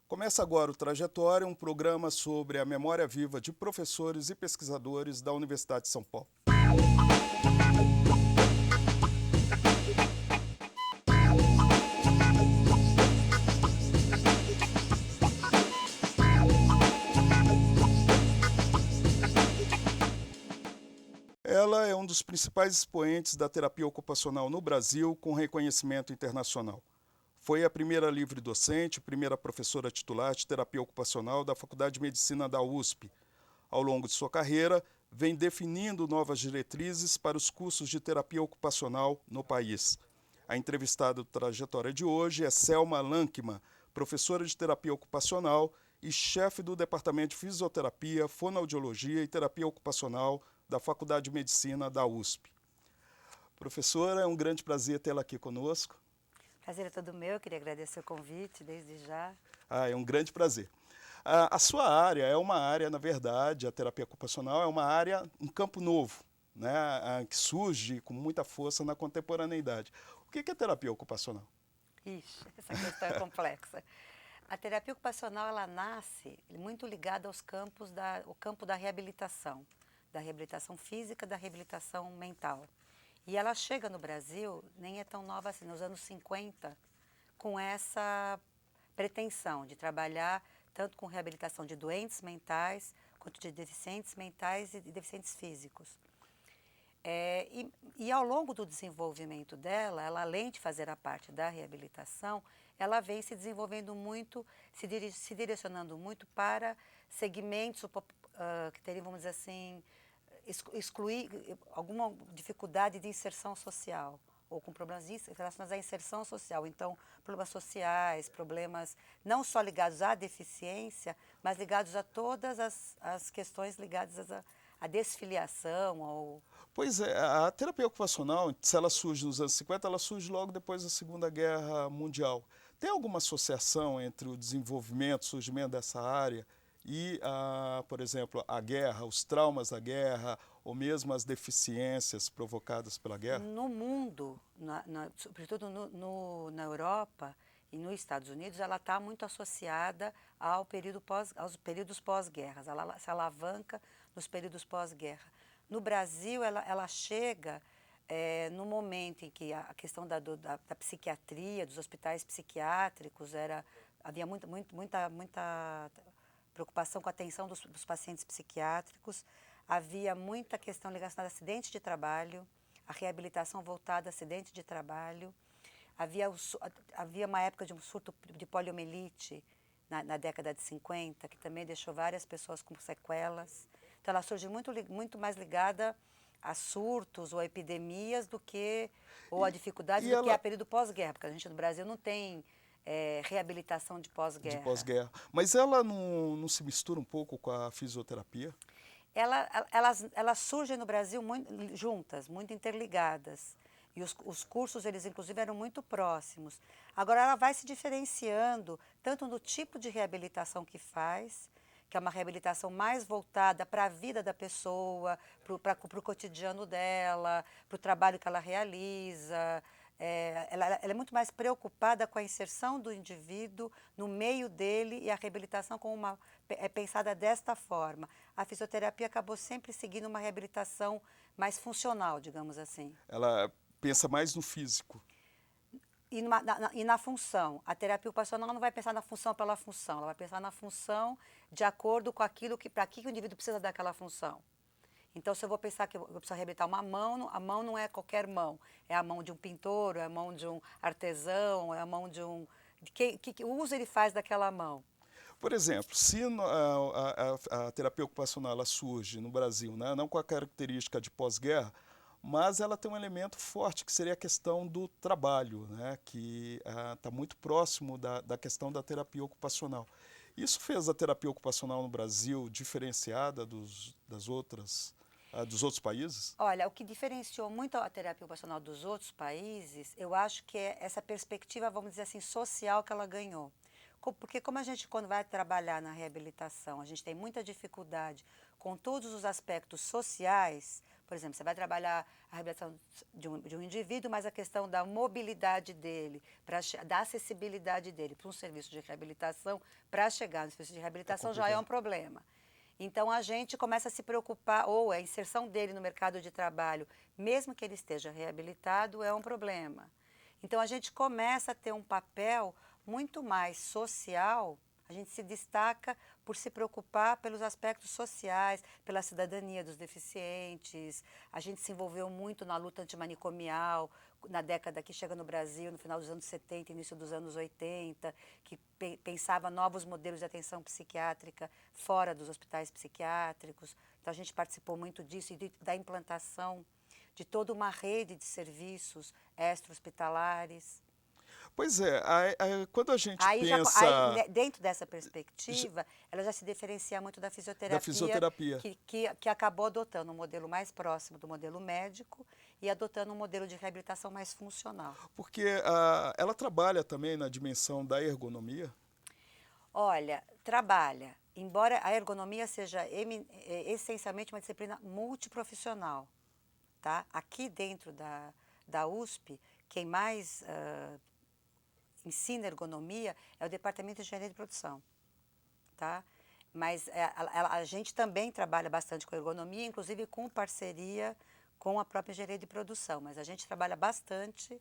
Começa agora o Trajetória, um programa sobre a memória viva de professores e pesquisadores da Universidade de São Paulo. Ela é um dos principais expoentes da terapia ocupacional no Brasil, com reconhecimento internacional. Foi a primeira livre-docente, primeira professora titular de terapia ocupacional da Faculdade de Medicina da USP. Ao longo de sua carreira, vem definindo novas diretrizes para os cursos de terapia ocupacional no país. A entrevistada do Trajetória de hoje é Selma Lankman, professora de terapia ocupacional e chefe do Departamento de Fisioterapia, Fonoaudiologia e Terapia Ocupacional da Faculdade de Medicina da USP. Professora, é um grande prazer tê-la aqui conosco. Prazer é todo meu, eu queria agradecer o convite desde já. É um grande prazer. A sua área é uma área, na verdade, a terapia ocupacional é uma área, um campo novo, né, que surge com muita força na contemporaneidade. O que é terapia ocupacional? Ixi, essa questão é complexa. A terapia ocupacional, ela nasce muito ligada aos o campo da reabilitação física, da reabilitação mental. E ela chega no Brasil, nem é tão nova assim, nos anos 50, com essa pretensão de trabalhar tanto com reabilitação de doentes mentais, quanto de deficientes mentais e deficientes físicos. E ao longo do desenvolvimento dela, ela além de fazer a parte da reabilitação, ela vem se desenvolvendo muito, se direcionando muito para segmentos que teriam, vamos dizer assim, excluir alguma dificuldade de inserção social, ou com problemas relacionados à inserção social. Então, problemas sociais, problemas não só ligados à deficiência, mas ligados a todas as questões ligadas à desfiliação. Pois é, a terapia ocupacional, se ela surge nos anos 50, ela surge logo depois da Segunda Guerra Mundial. Tem alguma associação entre o desenvolvimento, surgimento dessa área e, por exemplo, a guerra, os traumas da guerra, ou mesmo as deficiências provocadas pela guerra? No mundo, sobretudo na Europa e nos Estados Unidos, ela está muito associada aos períodos pós-guerras, ela se alavanca nos períodos pós-guerra. No Brasil, ela chega no momento em que a questão da psiquiatria, dos hospitais psiquiátricos, havia muita preocupação com a atenção dos pacientes psiquiátricos, havia muita questão relacionada a acidente de trabalho, a reabilitação voltada a acidente de trabalho, havia uma época de um surto de poliomielite na década de 50, que também deixou várias pessoas com sequelas. Então ela surge muito mais ligada a surtos ou a epidemias ou a dificuldades do que a período pós-guerra, porque a gente no Brasil não tem reabilitação de pós-guerra. De pós-guerra. Mas ela não se mistura um pouco com a fisioterapia? Elas surgem no Brasil muito juntas, muito interligadas. E os cursos, eles inclusive eram muito próximos. Agora ela vai se diferenciando tanto no tipo de reabilitação que faz, que é uma reabilitação mais voltada para a vida da pessoa, para o cotidiano dela, para o trabalho que ela realiza. Ela é muito mais preocupada com a inserção do indivíduo no meio dele, e a reabilitação é pensada desta forma. A fisioterapia acabou sempre seguindo uma reabilitação mais funcional, digamos assim. Ela pensa mais no físico. E na função. A terapia ocupacional não vai pensar na função pela função, ela vai pensar na função de acordo com para que o indivíduo precisa daquela função. Então, se eu vou pensar que eu preciso reabilitar uma mão, a mão não é qualquer mão. É a mão de um pintor, é a mão de um artesão, é a mão de um... Que uso ele faz daquela mão? Por exemplo, se a terapia ocupacional ela surge no Brasil, né, não com a característica de pós-guerra, mas ela tem um elemento forte, que seria a questão do trabalho, né, que está muito próximo da questão da terapia ocupacional. Isso fez a terapia ocupacional no Brasil diferenciada dos outros países? Olha, o que diferenciou muito a terapia ocupacional dos outros países, eu acho que é essa perspectiva, vamos dizer assim, social que ela ganhou. Porque como a gente, quando vai trabalhar na reabilitação, a gente tem muita dificuldade com todos os aspectos sociais, Por exemplo, você vai trabalhar a reabilitação de um indivíduo, mas a questão da mobilidade dele, da acessibilidade dele para um serviço de reabilitação, para chegar no serviço de reabilitação já é um problema. Então, a gente começa a se preocupar, ou a inserção dele no mercado de trabalho, mesmo que ele esteja reabilitado, é um problema. Então, a gente começa a ter um papel muito mais social, a gente se destaca por se preocupar pelos aspectos sociais, pela cidadania dos deficientes. A gente se envolveu muito na luta antimanicomial, na década que chega no Brasil, no final dos anos 70, início dos anos 80, que pensava novos modelos de atenção psiquiátrica fora dos hospitais psiquiátricos. Então, a gente participou muito disso e da implantação de toda uma rede de serviços extra-hospitalares. Pois é, quando a gente Aí, dentro dessa perspectiva, ela já se diferencia muito da fisioterapia, que acabou adotando um modelo mais próximo do modelo médico e adotando um modelo de reabilitação mais funcional. Porque ela trabalha também na dimensão da ergonomia? Olha, trabalha, embora a ergonomia seja essencialmente uma disciplina multiprofissional, tá? Aqui dentro da USP, quem mais ensina ergonomia é o Departamento de Engenharia de Produção, tá? Mas a gente também trabalha bastante com ergonomia, inclusive com parceria com a própria engenharia de produção, mas a gente trabalha bastante,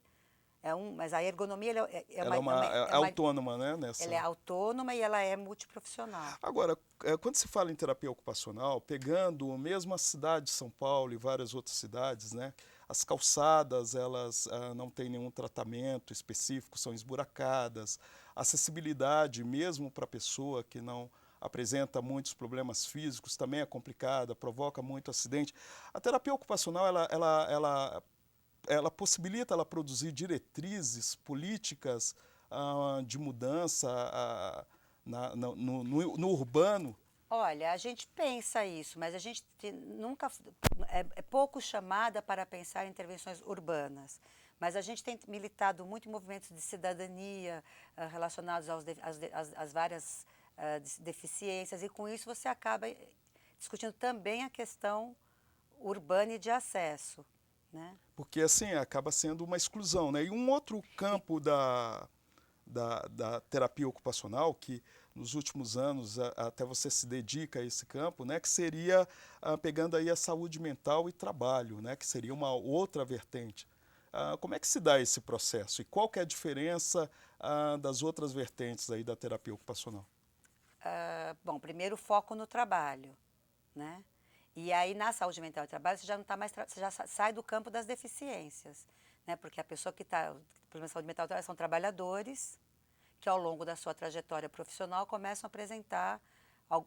mas a ergonomia Ela é autônoma, né? Ela é autônoma e ela é multiprofissional. Agora, quando se fala em terapia ocupacional, pegando mesmo a cidade de São Paulo e várias outras cidades, né? As calçadas, elas não têm nenhum tratamento específico, são esburacadas. A acessibilidade, mesmo para a pessoa que não apresenta muitos problemas físicos, também é complicada, provoca muito acidente. A terapia ocupacional, ela possibilita ela produzir diretrizes políticas de mudança no urbano. Olha, a gente pensa isso, mas a gente nunca é pouco chamada para pensar em intervenções urbanas. Mas a gente tem militado muito em movimentos de cidadania relacionados às várias deficiências, e com isso você acaba discutindo também a questão urbana e de acesso, né? Porque assim acaba sendo uma exclusão, né? E um outro campo da terapia ocupacional, que nos últimos anos até você se dedica a esse campo, né, que seria pegando aí a saúde mental e trabalho, né, que seria uma outra vertente. Como é que se dá esse processo e qual que é a diferença das outras vertentes aí da terapia ocupacional? Bom, primeiro foco no trabalho, né? E aí na saúde mental e trabalho você já não tá mais, você já sai do campo das deficiências, né? Porque a pessoa que está, por exemplo, saúde mental e trabalho são trabalhadores que ao longo da sua trajetória profissional começam a apresentar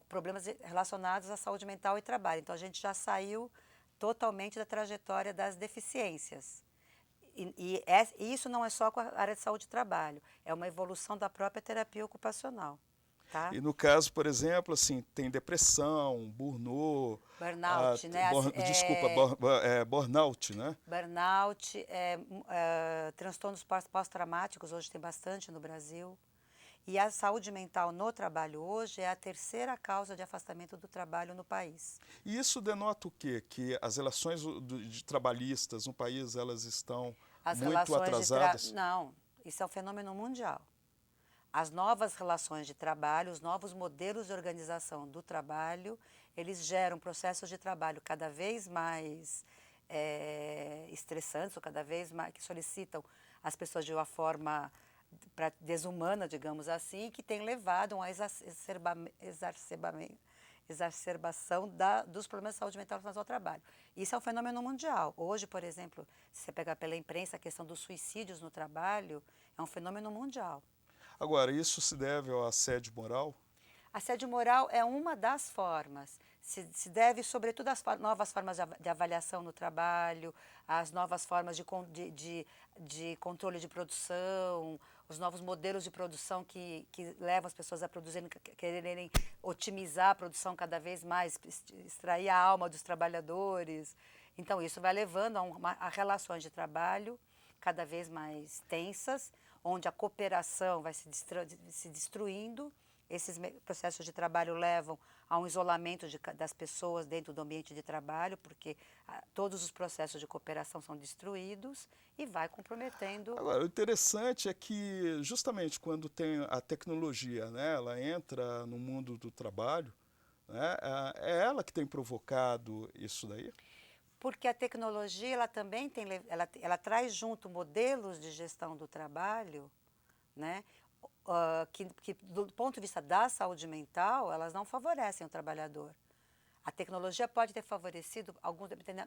problemas relacionados à saúde mental e trabalho. Então, a gente já saiu totalmente da trajetória das deficiências. E isso não é só com a área de saúde e trabalho, é uma evolução da própria terapia ocupacional. Tá? E no caso, por exemplo, assim, tem depressão, burnout, burnout, né? Burnout, né? Burnout, transtornos pós-traumáticos, hoje tem bastante no Brasil. E a saúde mental no trabalho hoje é a terceira causa de afastamento do trabalho no país. E isso denota o quê? Que as relações de trabalhistas no país, elas estão muito atrasadas? Não, isso é um fenômeno mundial. As novas relações de trabalho, os novos modelos de organização do trabalho, eles geram processos de trabalho cada vez mais estressantes, ou cada vez mais que solicitam as pessoas de uma forma desumana, digamos assim, que tem levado a uma exacerbação dos problemas de saúde mental relacionados ao trabalho. Isso é um fenômeno mundial. Hoje, por exemplo, se você pegar pela imprensa a questão dos suicídios no trabalho, é um fenômeno mundial. Agora, isso se deve ao assédio moral? Assédio moral é uma das formas. Se deve, sobretudo, às novas formas de avaliação no trabalho, às novas formas de controle de produção, os novos modelos de produção que levam as pessoas a produzirem, quererem otimizar a produção cada vez mais, extrair a alma dos trabalhadores. Então, isso vai levando a relações de trabalho cada vez mais tensas, onde a cooperação vai se destruindo Esses processos de trabalho levam a um isolamento das pessoas dentro do ambiente de trabalho, porque todos os processos de cooperação são destruídos e vai comprometendo. Agora, o interessante é que justamente quando tem a tecnologia, né, ela entra no mundo do trabalho, né, é ela que tem provocado isso daí? Porque a tecnologia ela também tem, ela traz junto modelos de gestão do trabalho, né, que do ponto de vista da saúde mental, elas não favorecem o trabalhador. A tecnologia pode ter favorecido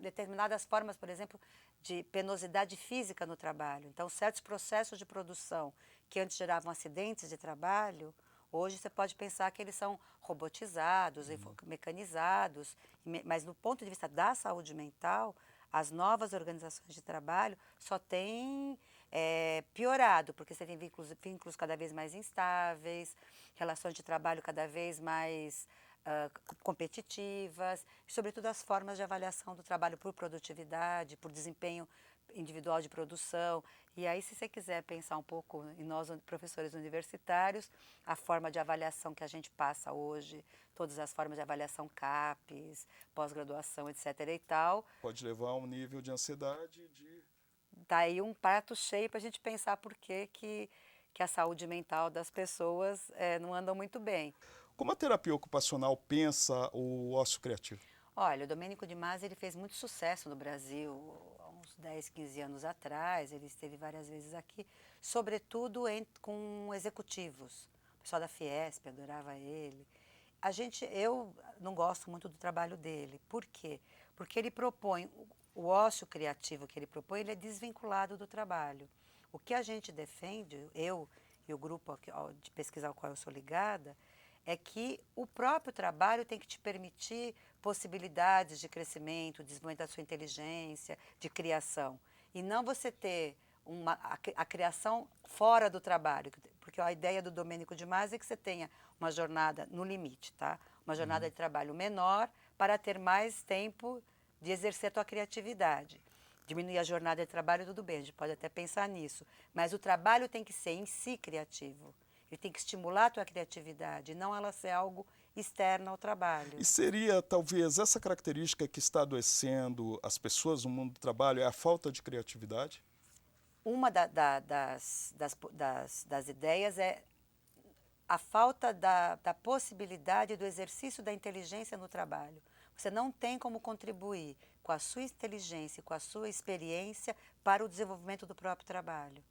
determinadas formas, por exemplo, de penosidade física no trabalho. Então, certos processos de produção que antes geravam acidentes de trabalho, hoje você pode pensar que eles são robotizados, mecanizados, mas do ponto de vista da saúde mental, as novas organizações de trabalho só têm piorado, porque você tem vínculos cada vez mais instáveis, relações de trabalho cada vez mais competitivas, e sobretudo as formas de avaliação do trabalho por produtividade, por desempenho individual de produção. E aí, se você quiser pensar um pouco em nós, professores universitários, a forma de avaliação que a gente passa hoje, todas as formas de avaliação CAPES, pós-graduação, etc. e tal. Pode levar a um nível de ansiedade, Tá aí um prato cheio para a gente pensar por que a saúde mental das pessoas não andam muito bem. Como a terapia ocupacional pensa o ócio criativo? Olha, o Domênico de Masi ele fez muito sucesso no Brasil há uns 10, 15 anos atrás, ele esteve várias vezes aqui, sobretudo com executivos. O pessoal da Fiesp adorava ele. Eu não gosto muito do trabalho dele. Por quê? Porque ele propõe, o ócio criativo que ele propõe, ele é desvinculado do trabalho. O que a gente defende, eu e o grupo de pesquisa ao qual eu sou ligada, é que o próprio trabalho tem que te permitir possibilidades de crescimento, desenvolvimento da sua inteligência, de criação. E não você ter a criação fora do trabalho. Porque a ideia do Domênico de Masi é que você tenha uma jornada no limite, tá? Uma jornada de trabalho menor para ter mais tempo de exercer a tua criatividade. Diminuir a jornada de trabalho, tudo bem, a gente pode até pensar nisso. Mas o trabalho tem que ser em si criativo. Ele tem que estimular a tua criatividade, não ela ser algo externo ao trabalho. E seria talvez essa característica que está adoecendo as pessoas no mundo do trabalho, é a falta de criatividade? Uma das ideias é a falta da possibilidade do exercício da inteligência no trabalho. Você não tem como contribuir com a sua inteligência, com a sua experiência para o desenvolvimento do próprio trabalho.